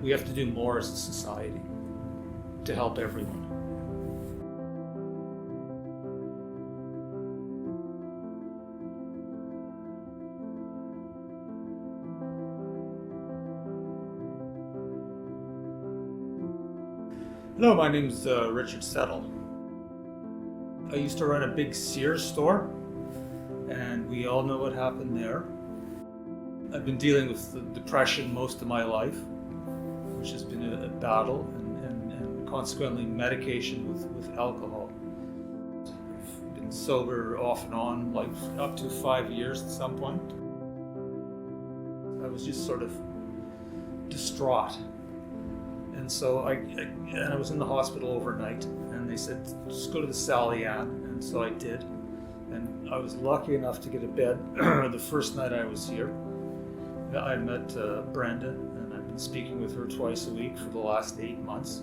We have to do more as a society to help everyone. Hello, my name's Richard Settle. I used to run a big Sears store, and we all know what happened there. I've been dealing with the depression most of my life, which has been a battle, and consequently medication with alcohol. I've been sober off and on, like up to 5 years at some point. I was just sort of distraught. And so I was in the hospital overnight, and they said, just go to the Sally Ann, and so I did. And I was lucky enough to get a bed the first night I was here. I met Brenda, and I've been speaking with her twice a week for the last 8 months.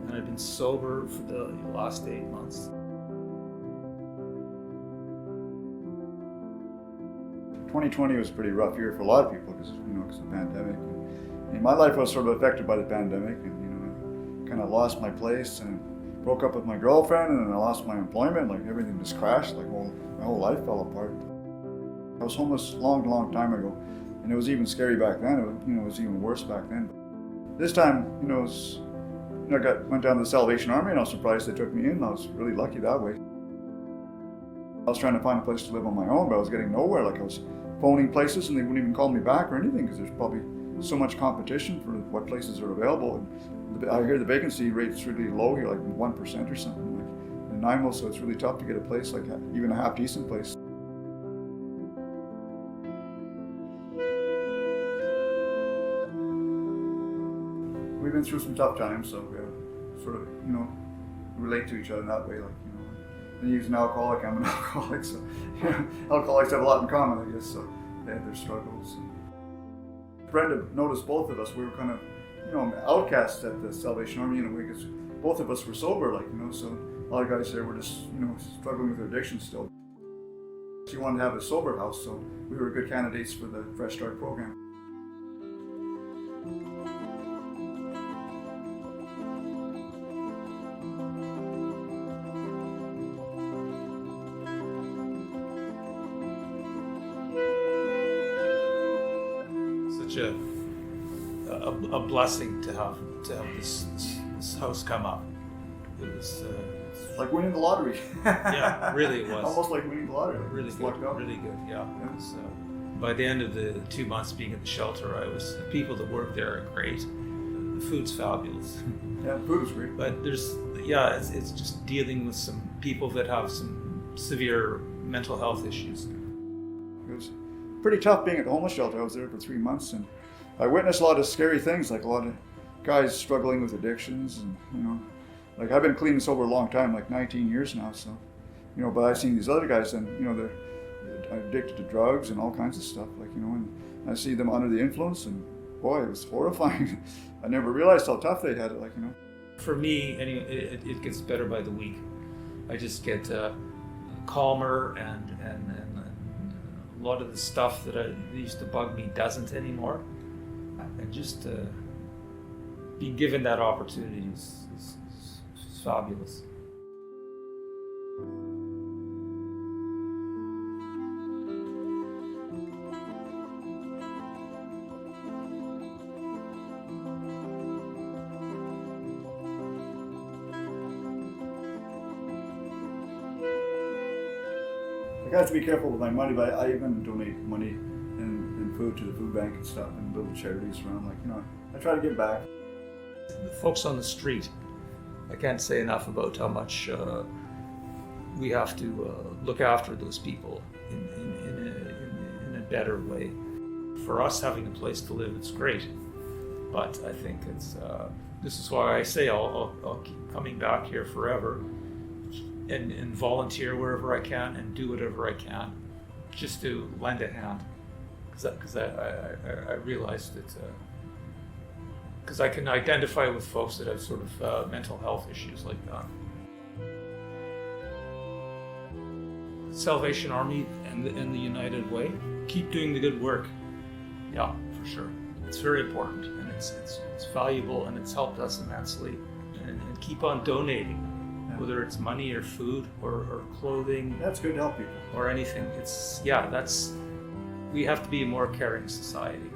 And I've been sober for the last 8 months. 2020 was a pretty rough year for a lot of people because of the pandemic. And my life was sort of affected by the pandemic, and kind of lost my place and broke up with my girlfriend, and then I lost my employment. Like everything just crashed. Like my whole life fell apart. I was homeless a long time ago, and it was even scary back then. It was even worse back then. This time, I went down to the Salvation Army, and I was surprised they took me in. I was really lucky that way. I was trying to find a place to live on my own, but I was getting nowhere. Like I was phoning places, and they wouldn't even call me back or anything because there's probably so much competition for what places are available. And I hear the vacancy rate's really low here, like 1% or something, like in Nanaimo, so it's really tough to get a place, like even a half decent place. We've been through some tough times, so we have sort of, relate to each other that way, like, and he's an alcoholic, I'm an alcoholic, so alcoholics have a lot in common, I guess, so they have their struggles. Brenda noticed both of us. We were kind of, outcasts at the Salvation Army, because both of us were sober, so a lot of guys there were just, struggling with their addiction still. She wanted to have a sober house, so we were good candidates for the Fresh Start program. A blessing to have this house come up. It was like winning the lottery. Yeah, really it was. Almost like winning the lottery. Really good. Yeah. So by the end of the 2 months being at the shelter, the people that work there are great. The food's fabulous. Yeah, the food is great. But it's just dealing with some people that have some severe mental health issues. It was pretty tough being at the homeless shelter. I was there for 3 months, and I witnessed a lot of scary things, like a lot of guys struggling with addictions, and like I've been clean and sober a long time, like 19 years now, so but I've seen these other guys, and they're addicted to drugs and all kinds of stuff, like and I see them under the influence, and boy, it was horrifying. I never realized how tough they had it, like For me, anyway, it gets better by the week. I just get calmer, and a lot of the stuff that used to bug me doesn't anymore. And just being given that opportunity is fabulous. I got to be careful with my money, but I even donate money and food to the food bank and stuff, and little charities around. I try to give back. The folks on the street, I can't say enough about how much we have to look after those people in a better way. For us, having a place to live, it's great, but I think this is why I say I'll keep coming back here forever. And volunteer wherever I can and do whatever I can just to lend a hand, because I realized that because I can identify with folks that have sort of mental health issues like that. Salvation Army and the United Way, keep doing the good work. Yeah, for sure. It's very important, and it's valuable, and it's helped us immensely. And keep on donating, whether it's money or food or clothing. That's good to help people. Or anything. We have to be a more caring society.